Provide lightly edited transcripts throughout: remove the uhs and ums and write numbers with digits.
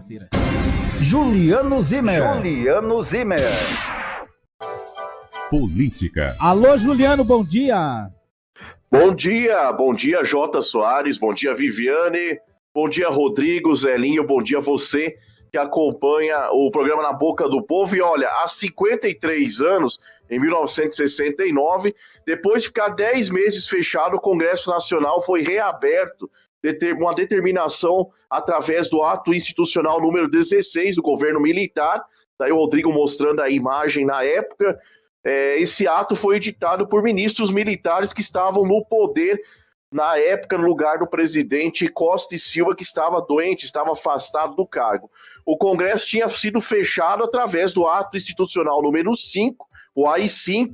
Feira. Juliano Zimmer. Política. Alô, Juliano, bom dia. Bom dia, Jota Soares, bom dia, Viviane, bom dia, Rodrigo, Zelinho, bom dia a você que acompanha o programa Na Boca do Povo. E olha, há 53 anos, em 1969, depois de ficar 10 meses fechado, o Congresso Nacional foi reaberto, uma determinação através do ato institucional número 16 do governo militar. Daí o Rodrigo mostrando a imagem na época. Esse ato foi editado por ministros militares que estavam no poder na época, no lugar do presidente Costa e Silva, que estava doente, estava afastado do cargo. O Congresso tinha sido fechado através do ato institucional número 5, o AI-5,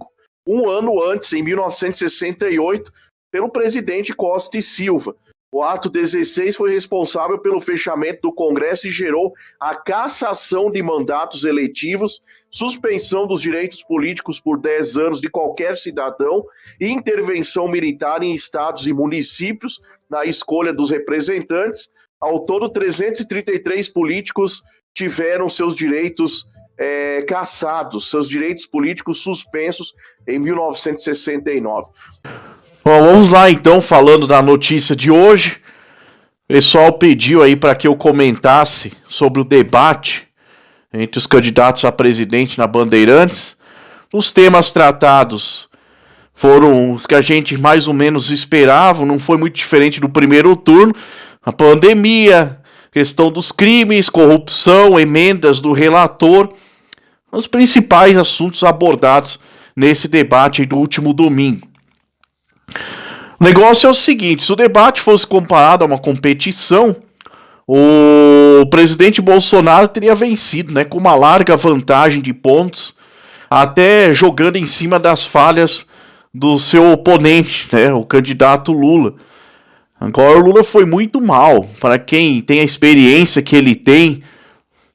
um ano antes, em 1968, pelo presidente Costa e Silva. O ato 16 foi responsável pelo fechamento do Congresso e gerou a cassação de mandatos eletivos, suspensão dos direitos políticos por 10 anos de qualquer cidadão e intervenção militar em estados e municípios na escolha dos representantes. Ao todo, 333 políticos tiveram seus direitos cassados, seus direitos políticos suspensos em 1969. Bom, vamos lá então, falando da notícia de hoje. O pessoal pediu aí para que eu comentasse sobre o debate entre os candidatos a presidente na Bandeirantes. Os temas tratados foram os que a gente mais ou menos esperava, não foi muito diferente do primeiro turno. A pandemia, questão dos crimes, corrupção, emendas do relator, os principais assuntos abordados nesse debate do último domingo. O negócio é o seguinte: se o debate fosse comparado a uma competição, o presidente Bolsonaro teria vencido, né, com uma larga vantagem de pontos, até jogando em cima das falhas do seu oponente, né, o candidato Lula. Agora o Lula foi muito mal. Para quem tem a experiência que ele tem,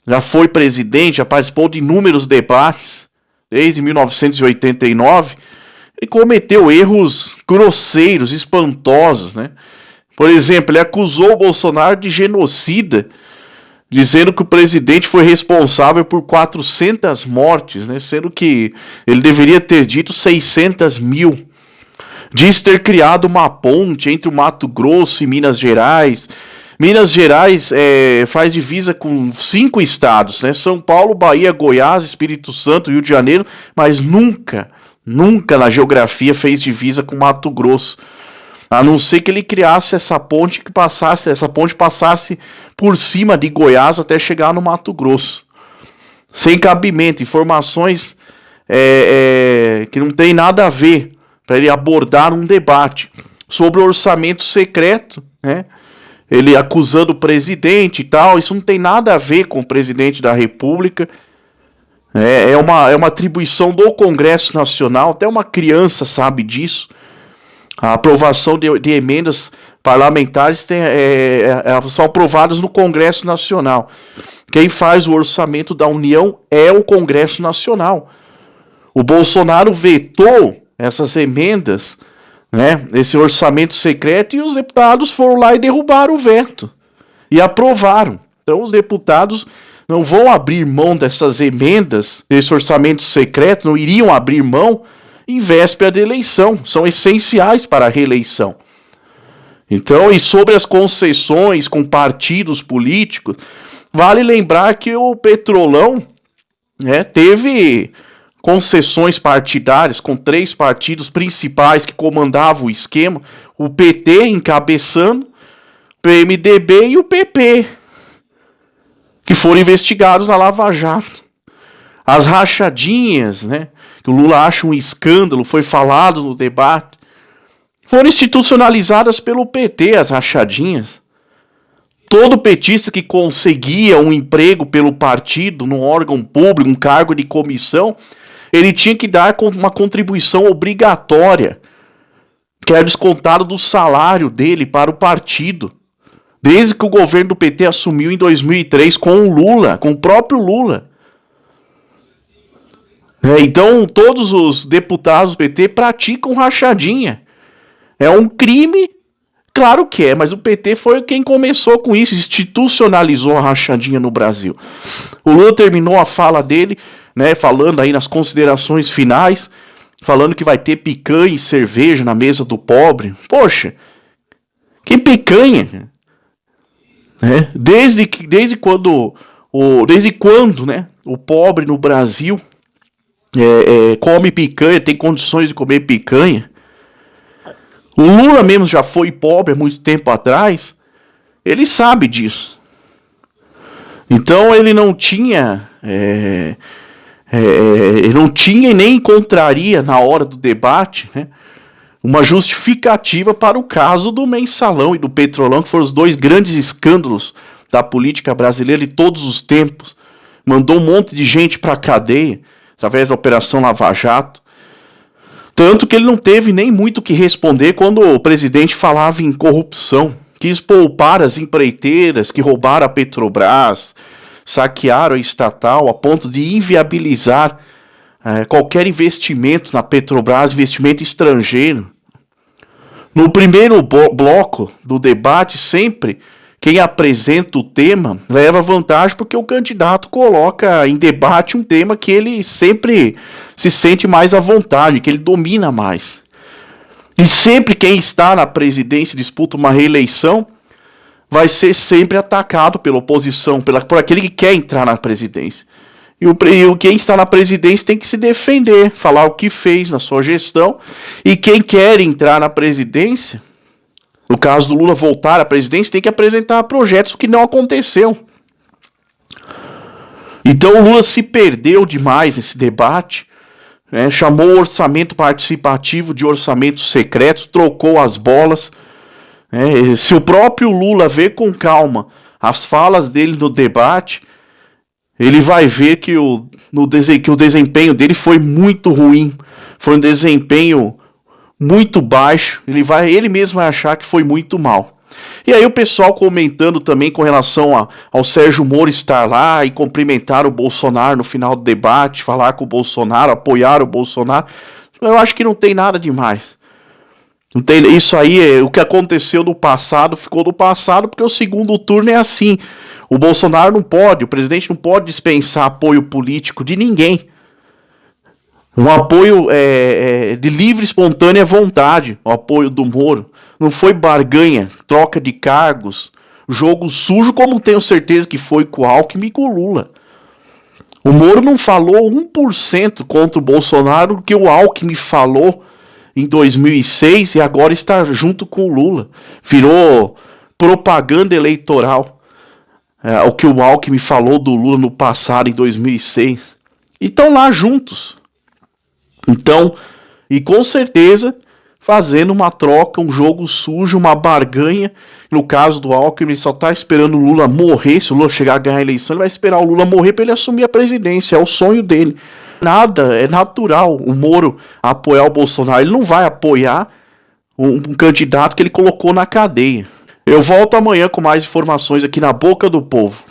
já foi presidente, já participou de inúmeros debates, desde 1989, ele cometeu erros grosseiros, espantosos, né? Por exemplo, ele acusou o Bolsonaro de genocida, dizendo que o presidente foi responsável por 400 mortes, né? Sendo que ele deveria ter dito 600 mil. Diz ter criado uma ponte entre o Mato Grosso e Minas Gerais. Minas Gerais faz divisa com 5 estados, né? São Paulo, Bahia, Goiás, Espírito Santo, Rio de Janeiro, mas nunca na geografia fez divisa com Mato Grosso. A não ser que ele criasse essa ponte passasse por cima de Goiás até chegar no Mato Grosso. Sem cabimento, informações que não tem nada a ver para ele abordar um debate sobre o orçamento secreto, né? Ele acusando o presidente e tal, isso não tem nada a ver com o presidente da República. É uma atribuição do Congresso Nacional, até uma criança sabe disso. A aprovação de emendas parlamentares são aprovadas no Congresso Nacional. Quem faz o orçamento da União é o Congresso Nacional. O Bolsonaro vetou essas emendas, né, esse orçamento secreto, e os deputados foram lá e derrubaram o veto. E aprovaram. Então os deputados não vão abrir mão dessas emendas, desse orçamento secreto, não iriam abrir mão em véspera de eleição. São essenciais para a reeleição. Então, e sobre as concessões com partidos políticos, vale lembrar que o Petrolão, né, teve concessões partidárias com 3 partidos principais que comandavam o esquema, o PT encabeçando, o PMDB e o PP, que foram investigados na Lava Jato. As rachadinhas, né, que o Lula acha um escândalo, foi falado no debate, foram institucionalizadas pelo PT, as rachadinhas. Todo petista que conseguia um emprego pelo partido, num órgão público, um cargo de comissão, ele tinha que dar uma contribuição obrigatória, que era descontado do salário dele para o partido. Desde que o governo do PT assumiu em 2003 com o Lula, com o próprio Lula. Então, todos os deputados do PT praticam rachadinha. É um crime Claro que é, mas o PT foi quem começou com isso, institucionalizou a rachadinha no Brasil. O Lula terminou a fala dele, né, falando aí nas considerações finais, falando que vai ter picanha e cerveja na mesa do pobre. Poxa, que picanha! Né? Desde quando, né, o pobre no Brasil come picanha, tem condições de comer picanha. O Lula mesmo já foi pobre há muito tempo atrás. Ele sabe disso. Então ele não tinha... ele não tinha e nem encontraria na hora do debate, né, uma justificativa para o caso do Mensalão e do Petrolão, que foram os dois grandes escândalos da política brasileira de todos os tempos. Mandou um monte de gente para a cadeia, através da Operação Lava Jato. Tanto que ele não teve nem muito o que responder quando o presidente falava em corrupção. Quis poupar as empreiteiras que roubaram a Petrobras, saquearam a estatal a ponto de inviabilizar qualquer investimento na Petrobras, investimento estrangeiro. No primeiro bloco do debate, sempre quem apresenta o tema leva vantagem porque o candidato coloca em debate um tema que ele sempre se sente mais à vontade, que ele domina mais. E sempre quem está na presidência e disputa uma reeleição vai ser sempre atacado pela oposição, por aquele que quer entrar na presidência. E quem está na presidência tem que se defender, falar o que fez na sua gestão. E quem quer entrar na presidência, no caso do Lula voltar à presidência, tem que apresentar projetos, o que não aconteceu. Então o Lula se perdeu demais nesse debate, né, chamou o orçamento participativo de orçamento secreto, trocou as bolas. Se o próprio Lula vê com calma as falas dele no debate, ele vai ver que o desempenho dele foi muito ruim, foi um desempenho muito baixo, ele mesmo vai achar que foi muito mal. E aí o pessoal comentando também com relação ao Sérgio Moro estar lá e cumprimentar o Bolsonaro no final do debate, falar com o Bolsonaro, apoiar o Bolsonaro, eu acho que não tem nada demais. Não tem, isso aí, o que aconteceu no passado ficou no passado, porque o segundo turno é assim. O Bolsonaro não pode, o presidente não pode dispensar apoio político de ninguém. Um apoio de livre, espontânea vontade, o apoio do Moro. Não foi barganha, troca de cargos, jogo sujo, como tenho certeza que foi com o Alckmin e com o Lula. O Moro não falou 1% contra o Bolsonaro que o Alckmin falou em 2006 e agora está junto com o Lula. Virou propaganda eleitoral. O que o Alckmin falou do Lula no passado, em 2006. E estão lá juntos. Então, e com certeza, fazendo uma troca, um jogo sujo, uma barganha. No caso do Alckmin, ele só está esperando o Lula morrer. Se o Lula chegar a ganhar a eleição, ele vai esperar o Lula morrer para ele assumir a presidência. É o sonho dele. Nada, é natural o Moro apoiar o Bolsonaro. Ele não vai apoiar um candidato que ele colocou na cadeia. Eu volto amanhã com mais informações aqui na Boca do Povo.